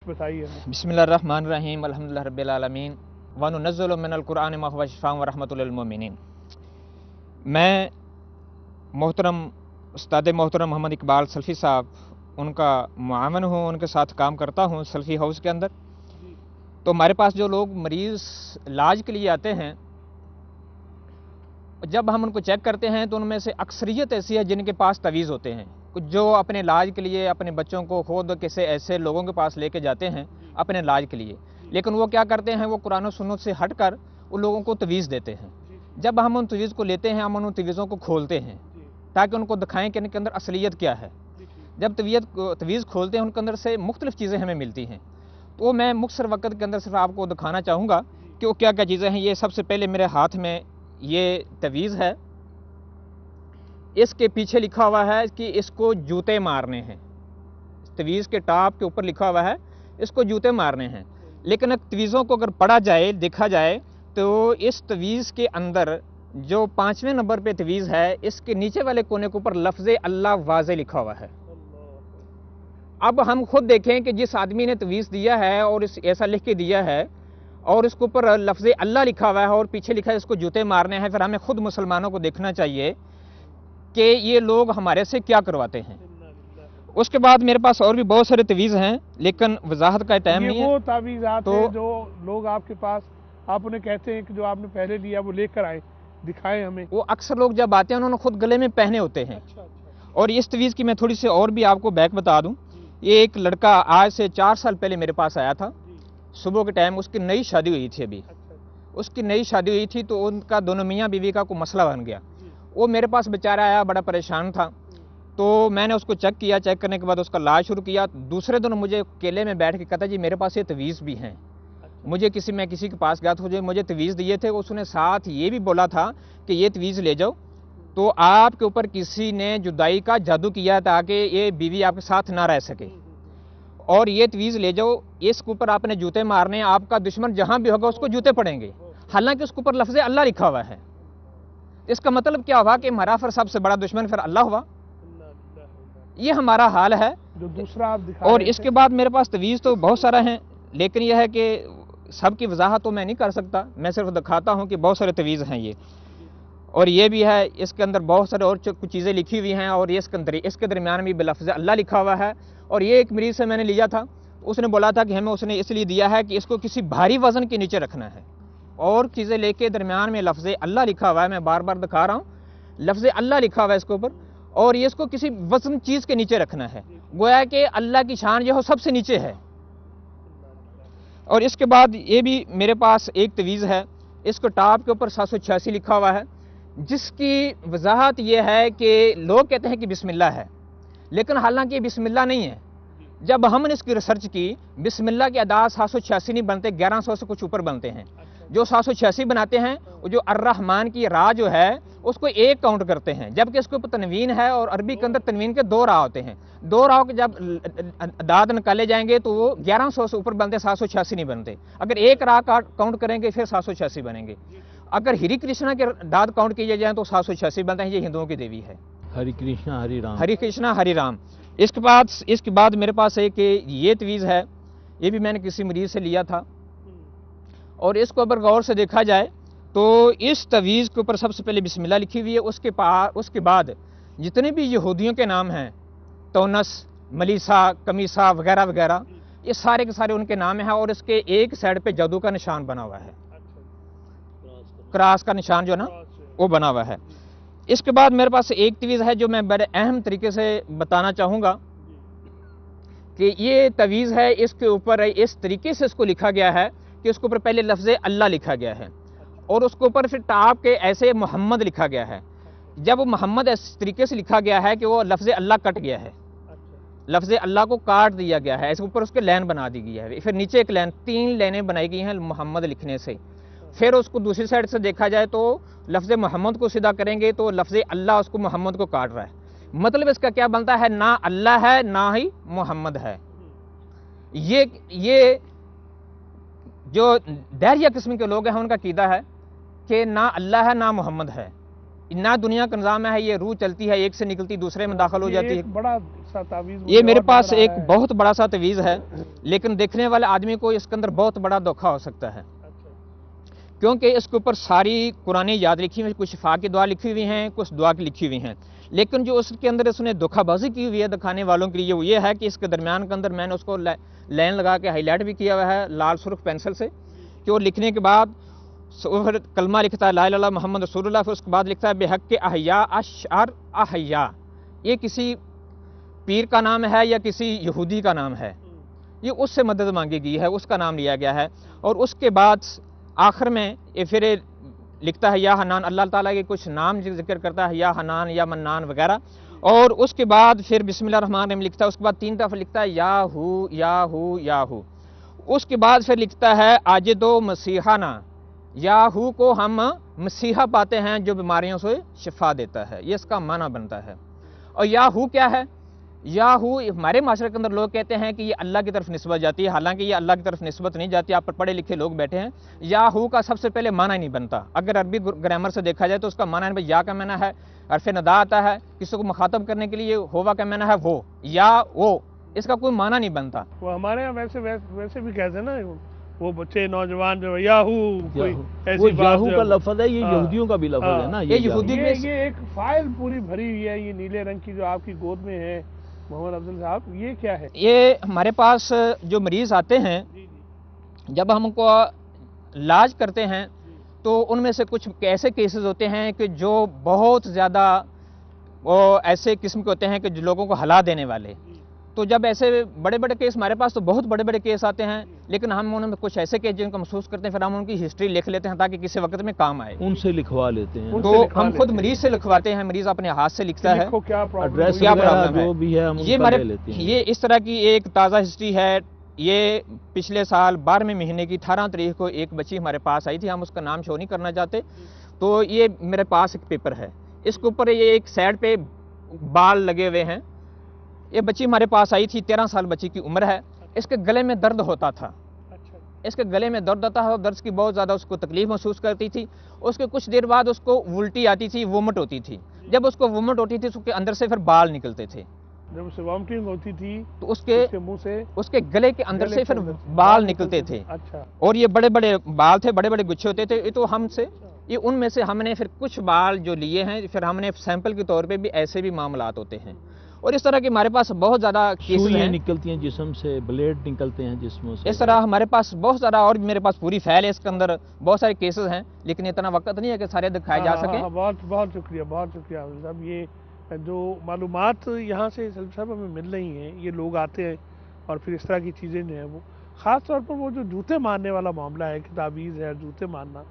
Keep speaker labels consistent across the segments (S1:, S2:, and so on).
S1: बताइए हमें।
S2: बिस्मिल्लाहिर्रहमानिर्रहीम, अल्हम्दुलिल्लाह रब्बिल आलमीन, व नुनज़्ज़िलु मिनल कुरआनि मा हुवा शिफ़ाअ व रहमतुल लिल मोमिनीन। मैं मोहतरम उस्ताद मोहतरम मोहम्मद इकबाल सल्फ़ी साहब, उनका मुआवन हूँ, उनके साथ काम करता हूँ सल्फ़ी हाउस के अंदर। तो हमारे पास जो लोग मरीज़ इलाज के लिए आते हैं, जब हम उनको चेक करते हैं तो उनमें से अक्सरियत ऐसी है जिनके पास तवीज़ होते हैं। कुछ जो अपने इलाज के लिए अपने बच्चों को खुद किसी ऐसे लोगों के पास लेके जाते हैं अपने इलाज के लिए, लेकिन वो क्या करते हैं, वो कुरान और सुन्नत से हट कर उन लोगों को तवीज़ देते हैं। जब हम उन तवीज़ को लेते हैं, हम उन तवीज़ों को खोलते हैं ताकि उनको दिखाएं कि इनके अंदर असलियत क्या है। जब तवीज़ खोलते हैं, उनके अंदर से मुख्तलिफ़ चीज़ें हमें मिलती हैं। तो मैं मुख्तसर वक़्त के अंदर सिर्फ आपको दिखाना चाहूँगा कि वो क्या क्या चीज़ें हैं। ये सबसे पहले मेरे हाथ में ये तवीज़ है, इसके पीछे लिखा हुआ है कि इसको जूते मारने हैं। तवीज़ के टॉप के ऊपर लिखा हुआ है इसको जूते मारने हैं, लेकिन तवीज़ों को अगर पढ़ा जाए, देखा जाए, तो इस तवीज़ के अंदर जो 5वें नंबर पे तवीज़ है, इसके नीचे वाले कोने के ऊपर लफ्ज़ अल्लाह वाज़े लिखा हुआ है। अब हम खुद देखें कि जिस आदमी ने तवीज़ दिया है और ऐसा लिख के दिया है और इसके ऊपर लफ्ज़ अल्लाह लिखा हुआ है और पीछे लिखा है इसको जूते मारने हैं, फिर हमें खुद मुसलमानों को देखना चाहिए कि ये लोग हमारे से क्या करवाते हैं। उसके बाद मेरे पास और भी बहुत सारे तवीज़ हैं, लेकिन वजाहत का टाइम नहीं है।
S1: वो तावीज़ात हैं जो लोग आपके पास, आप उन्हें कहते हैं कि जो आपने पहले लिया वो लेकर आए, दिखाएं हमें।
S2: वो अक्सर लोग जब आते हैं उन्होंने खुद गले में पहने होते हैं। और इस तवीज़ की मैं थोड़ी सी और भी आपको बैक बता दूं। ये एक लड़का आज से 4 साल पहले मेरे पास आया था सुबह के टाइम। उसकी नई शादी हुई थी, अभी उसकी नई शादी हुई थी, तो उनका दोनों मियाँ बीवी का कोई मसला बन गया। वो मेरे पास बेचारा आया, बड़ा परेशान था। तो मैंने उसको चेक किया, चेक करने के बाद उसका इलाज शुरू किया। दूसरे दिन मुझे केले में बैठ के कहता, जी मेरे पास ये तवीज़ भी हैं। मैं किसी के पास गया तो मुझे तवीज़ दिए थे, उसने साथ ये भी बोला था कि ये तवीज़ ले जाओ तो आपके ऊपर किसी ने जुदाई का जादू किया ताकि ये बीवी आपके साथ ना रह सके, और ये तवीज़ ले जाओ, इसके ऊपर आपने जूते मारने, आपका दुश्मन जहां भी होगा उसको जूते पड़ेंगे। हालांकि उसके ऊपर लफ्ज़ अल्लाह लिखा हुआ है। इसका मतलब क्या हुआ कि हमारा फिर सबसे बड़ा दुश्मन फिर अल्लाह हुआ। ये हमारा हाल है
S1: जो दूसरा आप दिखा।
S2: और इसके बाद मेरे पास तवीज़ तो बहुत सारा हैं, लेकिन यह है कि सबकी वजाहत तो मैं नहीं कर सकता, मैं सिर्फ दिखाता हूँ कि बहुत सारे तवीज़ हैं ये। और ये भी है, इसके अंदर बहुत सारे और कुछ चीज़ें लिखी हुई हैं, और ये इसके दरमियान में भी लफ्ज़ अल्लाह लिखा हुआ है। और ये एक मरीज़ से मैंने लिया था, उसने बोला था कि हमें उसने इसलिए दिया है कि इसको किसी भारी वज़न के नीचे रखना है, और चीज़ें लेके दरमियान में लफ्ज़ अल्लाह लिखा हुआ है। मैं बार बार दिखा रहा हूँ, लफ्ज़ अल्लाह लिखा हुआ है इसके ऊपर, और ये इसको किसी वज़न चीज़ के नीचे रखना है। गोया कि अल्लाह की शान जो है सबसे नीचे है। और इसके बाद ये भी मेरे पास एक तवीज़ है, इसको टॉप के ऊपर 786 लिखा हुआ है, जिसकी वजाहत ये है कि लोग कहते हैं कि बिस्मिल्लाह है, लेकिन हालांकि बिस्मिल्लाह नहीं है। जब हमने इसकी रिसर्च की, बिस्मिल्लाह के अदाद 786 नहीं बनते, 1100 से कुछ ऊपर बनते हैं। जो 786 बनाते हैं वो जो अर्रहमान की रा जो है उसको एक काउंट करते हैं, जबकि इसके ऊपर तनवीन है, और अरबी के अंदर तनवीन के 2 राह होते हैं। 2 राह के जब अदाद निकाले जाएंगे तो वो 1100 से ऊपर बनते, 786 नहीं बनते। अगर एक राह का काउंट करेंगे फिर 786 बनेंगे। अगर हरि कृष्णा के दाद काउंट किए जाए तो 786 बनते हैं। ये हिंदुओं की देवी है,
S3: हरि कृष्णा हरि राम।
S2: हरि कृष्णा हरि राम। इसके बाद मेरे पास एक ये तवीज़ है, ये भी मैंने किसी मरीज़ से लिया था, और इसको अगर गौर से देखा जाए तो इस तवीज़ के ऊपर सबसे पहले बिस्मिल्लाह लिखी हुई है। उसके बाद जितने भी यहूदियों के नाम हैं, तोनस, मलीसा, कमीसा वगैरह वगैरह, ये सारे के सारे उनके नाम हैं, और इसके एक साइड पे जादू का निशान बना हुआ है, क्रॉस का निशान जो ना वो बना हुआ है। इसके बाद मेरे पास एक तवीज़ है जो मैं बड़े अहम तरीके से बताना चाहूँगा कि ये तवीज़ है, इसके ऊपर इस तरीके से इसको लिखा गया है कि उसके ऊपर पहले लफ्ज़ अल्लाह लिखा गया है, और उसके ऊपर फिर टॉप के ऐसे मोहम्मद लिखा गया है। जब वो मोहम्मद इस तरीके से लिखा गया है कि वो लफ्ज़ अल्लाह कट गया है, लफ्ज़ अल्लाह को काट दिया गया है, इसके ऊपर उसके लाइन बना दी गई है, फिर नीचे एक लाइन, 3 लाइनें बनाई गई हैं मोहम्मद लिखने से। फिर उसको दूसरी साइड से देखा जाए तो लफ्ज़ मोहम्मद को सीधा करेंगे तो लफ्ज़ अल्लाह उसको मोहम्मद को काट रहा है। मतलब इसका क्या बनता है, ना अल्लाह है ना ही मोहम्मद है। ये जो दाहिया किस्म के लोग हैं उनका कीदा है कि ना अल्लाह है ना मोहम्मद है, ना दुनिया का निज़ाम है, ये रूह चलती है, एक से निकलती दूसरे में दाखिल हो जाती है।
S1: बड़ा सा तावीज़
S2: ये मेरे
S1: और
S2: पास
S1: नजर आ
S2: एक
S1: रहा है।
S2: बहुत बड़ा सा तवीज़ है, लेकिन देखने वाले आदमी को इसके अंदर बहुत बड़ा धोखा हो सकता है,
S1: अच्छा,
S2: क्योंकि इसके ऊपर सारी कुरानी याद लिखी हुई, कुछ शिफा की दुआ लिखी हुई हैं, कुछ दुआ की लिखी हुई हैं, लेकिन जो उसके अंदर उसने धोखाबाजी की हुई है दिखाने वालों के लिए वो ये है कि इसके दरमियान के अंदर मैंने उसको लाइन लगा के हाईलाइट भी किया हुआ है लाल सुर्ख पेंसिल से, कि वो लिखने के बाद फिर कलमा लिखता है ला इलाहा इल्लल्लाह मोहम्मद रसूलुल्लाह, फिर उसके बाद लिखता है बेहक के अहया अशअर अहया। ये किसी पीर का नाम है या किसी यहूदी का नाम है, ये उससे मदद मांगी गई है, उसका नाम लिया गया है। और उसके बाद आखिर में ये फिर लिखता है या हनान, अल्लाह ताला के कुछ नाम जिक्र करता है, या हनान या मन्नान वगैरह, और उसके बाद फिर बिस्मिल्लाह रहमान रहीम लिखता है, उसके बाद 3 दफ़ा लिखता है याहू याहू याहू। उसके बाद फिर लिखता है आज दो मसीहाना, याहू को हम मसीहा पाते हैं जो बीमारियों से शिफा देता है, ये इसका माना बनता है। और याहू क्या है? याहू हमारे माशरे के अंदर लोग कहते हैं कि ये अल्लाह की तरफ निस्बत जाती है, हालांकि ये अल्लाह की तरफ निस्बत नहीं जाती। आप पर पढ़े लिखे लोग बैठे हैं, याहू का सबसे पहले माना ही नहीं बनता। अगर अरबी ग्रामर से देखा जाए तो उसका माना नहीं, या का माना है हरफ नदा आता है, किसी को मुखातब करने के लिए होवा का माना है वो या वो, इसका कोई माना नहीं बनता।
S1: वो हमारे यहाँ वैसे भी कहते हैं ना, वो बच्चे नौजवान जो याहू, कोई ऐसी
S3: वो
S1: बात
S3: याहू
S1: जो
S3: का
S1: है,
S3: लफ्ज़ है, ये
S1: हाँ,
S3: यहूदियों का भी लफ्ज़ है ना।
S2: ये यहूदी
S1: ये एक फाइल पूरी भरी हुई है, ये नीले रंग की जो आपकी गोद में है मोहम्मद अफजल साहब, ये क्या है?
S2: ये हमारे पास जो मरीज आते हैं,
S1: जी जी
S2: जब हमको इलाज करते हैं तो उनमें से कुछ ऐसे केसेस होते हैं कि जो बहुत ज़्यादा वो ऐसे किस्म के होते हैं कि जो लोगों को हिला देने वाले। तो जब ऐसे बड़े बड़े केस, हमारे पास तो बहुत बड़े बड़े केस आते हैं, लेकिन हम उनमें कुछ ऐसे केस जिनको महसूस करते हैं, फिर हम उनकी हिस्ट्री लिख लेते हैं ताकि किसी वक्त में काम आए।
S3: उनसे लिखवा लेते हैं,
S2: तो हम खुद मरीज से लिखवाते हैं, मरीज अपने हाथ से लिखता है
S1: लिखो क्या प्रॉब्लम
S3: एड्रेस
S2: क्या
S3: वगैरह
S2: प्रॉब्लम है।
S3: जो भी है हम
S2: ये
S3: उनका ले
S2: हमारे
S3: लेते हैं।
S2: ये इस तरह की एक ताज़ा हिस्ट्री है। ये पिछले साल 12वें महीने की 18 तारीख को एक बच्ची हमारे पास आई थी, हम उसका नाम शो नहीं करना चाहते। तो ये मेरे पास एक पेपर है, इसके ऊपर ये एक साइड पे बाल लगे हुए हैं। ये बच्ची हमारे पास आई थी, 13 साल बच्ची की उम्र है। इसके गले में दर्द होता था,
S1: अच्छा,
S2: इसके गले में दर्द होता है और दर्द की बहुत ज़्यादा उसको तकलीफ महसूस करती थी। उसके कुछ देर बाद उसको उल्टी आती थी, वोमिट होती थी। जब उसको वोमिट होती थी तो उसके अंदर से फिर बाल निकलते थे,
S1: जब उसे वॉमिटिंग होती थी
S2: तो उसके
S1: मुंह से
S2: उसके गले के अंदर
S1: गले
S2: से
S1: के
S2: फिर
S1: अंदर से
S2: बाल निकलते थे।
S1: अच्छा,
S2: और ये बड़े बड़े बाल थे, बड़े बड़े गुच्छे होते थे। ये तो हमसे ये उनमें से हमने फिर कुछ बाल जो लिए हैं, फिर हमने सैंपल के तौर पे भी ऐसे भी मामलात होते हैं। और इस तरह के हमारे पास बहुत ज़्यादा केसेस
S3: सुइयां
S2: हैं,
S3: निकलती हैं जिस्म से, ब्लेड निकलते हैं जिस्मों से।
S2: इस तरह हमारे पास बहुत ज़्यादा, और भी मेरे पास पूरी फाइल है, इसके अंदर बहुत सारे केसेस हैं, लेकिन इतना वक्त नहीं है कि सारे दिखाए जा सके।
S1: बहुत बहुत शुक्रिया, बहुत शुक्रिया अफजल साहब। ये जो मालूमात यहाँ से सलीम साहब हमें मिल रही हैं, ये लोग आते हैं और फिर इस तरह की चीज़ें जो हैं वो, ख़ास तौर पर वो जो जूते मारने वाला मामला है कि ताबीज़ है, जूते मारना,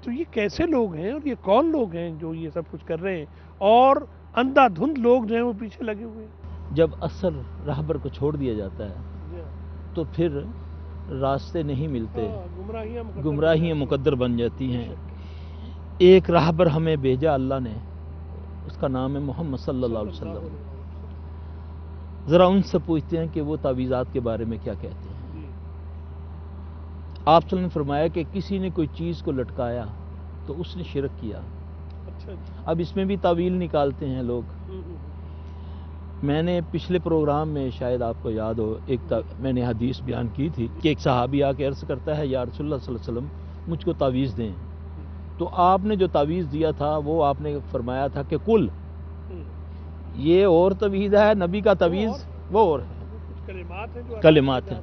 S1: तो ये कैसे लोग हैं और ये कौन लोग हैं जो ये सब कुछ कर रहे हैं, और अंधाधुंध लोग जो हैं वो पीछे लगे हुए हैं?
S3: जब असल राहबर को छोड़ दिया जाता है तो फिर रास्ते नहीं मिलते, गुमराहियाँ मुकद्दर बन जाती हैं। एक राहबर हमें भेजा अल्लाह ने, उसका नाम है मोहम्मद सल्लल्लाहु अलैहि वसल्लम। ज़रा उनसे पूछते हैं कि वो तावीज़ात के बारे में क्या कहते हैं। आप सल्लल्लाहु ने फरमाया कि किसी ने कोई चीज़ को लटकाया तो उसने शिरक किया। अब इसमें भी तावील निकालते हैं लोग। मैंने पिछले प्रोग्राम में, शायद आपको याद हो, मैंने हदीस बयान की थी कि एक सहाबी आके अर्ज़ करता है, या रसूलुल्लाह सल्लल्लाहु अलैहि वसल्लम मुझको तावीज़ दें। तो आपने जो तावीज़ दिया था वो आपने फरमाया था कि कुल ये और तवीज़ है, नबी का तावीज़ वो और है, कलिमात हैं।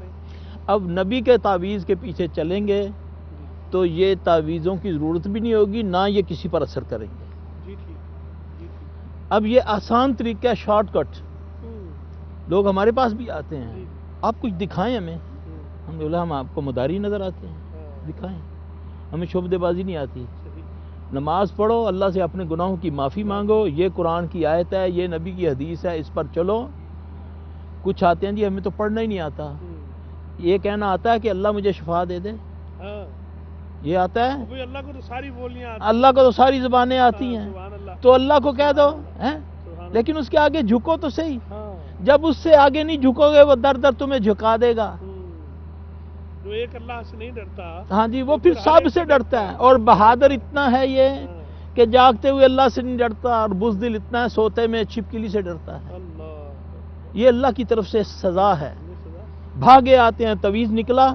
S3: अब नबी के तावीज़ के पीछे चलेंगे तो ये तावीज़ों की ज़रूरत भी नहीं होगी, ना ये किसी पर असर करेंगे। अब ये आसान तरीका है, शॉर्टकट। लोग हमारे पास भी आते हैं, आप कुछ दिखाएं हमें। हम बोला हम आपको मदारी नज़र आते हैं, दिखाएं, हमें शुबदेबाजी नहीं आती। नमाज पढ़ो, अल्लाह से अपने गुनाहों की माफ़ी मांगो, ये कुरान की आयत है, ये नबी की हदीस है, इस पर चलो। कुछ आते हैं जी हमें तो पढ़ना ही नहीं आता, ये कहना आता है कि अल्लाह मुझे शिफा दे दे, ये आता है।
S1: अल्लाह को तो सारी बोलियां,
S3: अल्लाह को तो सारी ज़बानें आती हैं, तो अल्लाह को कह दो हैं, लेकिन उसके आगे झुको तो सही। जब उससे आगे नहीं झुकोगे वो दर दर तुम्हें झुका देगा।
S1: जो एक अल्लाह से नहीं डरता,
S3: हाँ जी, वो फिर सब से डरता है। और बहादुर इतना है ये कि जागते हुए अल्लाह से नहीं डरता, और बुज़दिल इतना है सोते में छिपकली से डरता है। یہ اللہ کی طرف سے سزا ہے. بھاگے آتے ہیں، تویز نکلا،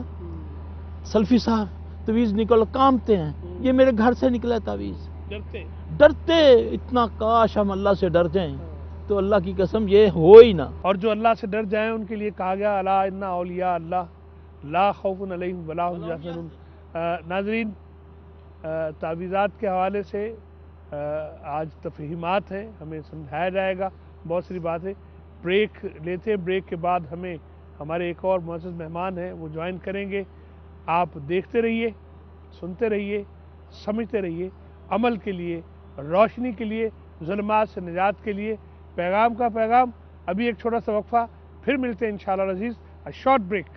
S3: سلفی صاحب تویز نکل، کامتے ہیں، یہ میرے گھر سے نکلا ہے تویز. ڈرتے اتنا، کاش ہم اللہ سے ڈر جائیں تو اللہ کی قسم یہ ہو ہی نہ.
S1: اور جو اللہ سے ڈر جائیں ان کے لیے کہا گیا الا ان اولیاء اللہ لا خوف علیہم ولا هم یحزنون. ناظرین، تعویذات کے حوالے سے آج تفہیمات ہیں، ہمیں سمجھایا جائے گا بہت ساری باتیں. بریک لیتے ہیں، بریک کے بعد ہمیں ہمارے ایک اور معزز مہمان ہیں وہ جوائن کریں گے. آپ دیکھتے رہیے، سنتے رہیے، سمجھتے رہیے. عمل کے لیے، روشنی کے لیے، ظلمات سے نجات کے لیے پیغام کا پیغام. ابھی ایک چھوٹا سا وقفہ، پھر ملتے ہیں انشاءاللہ العزیز. Short break.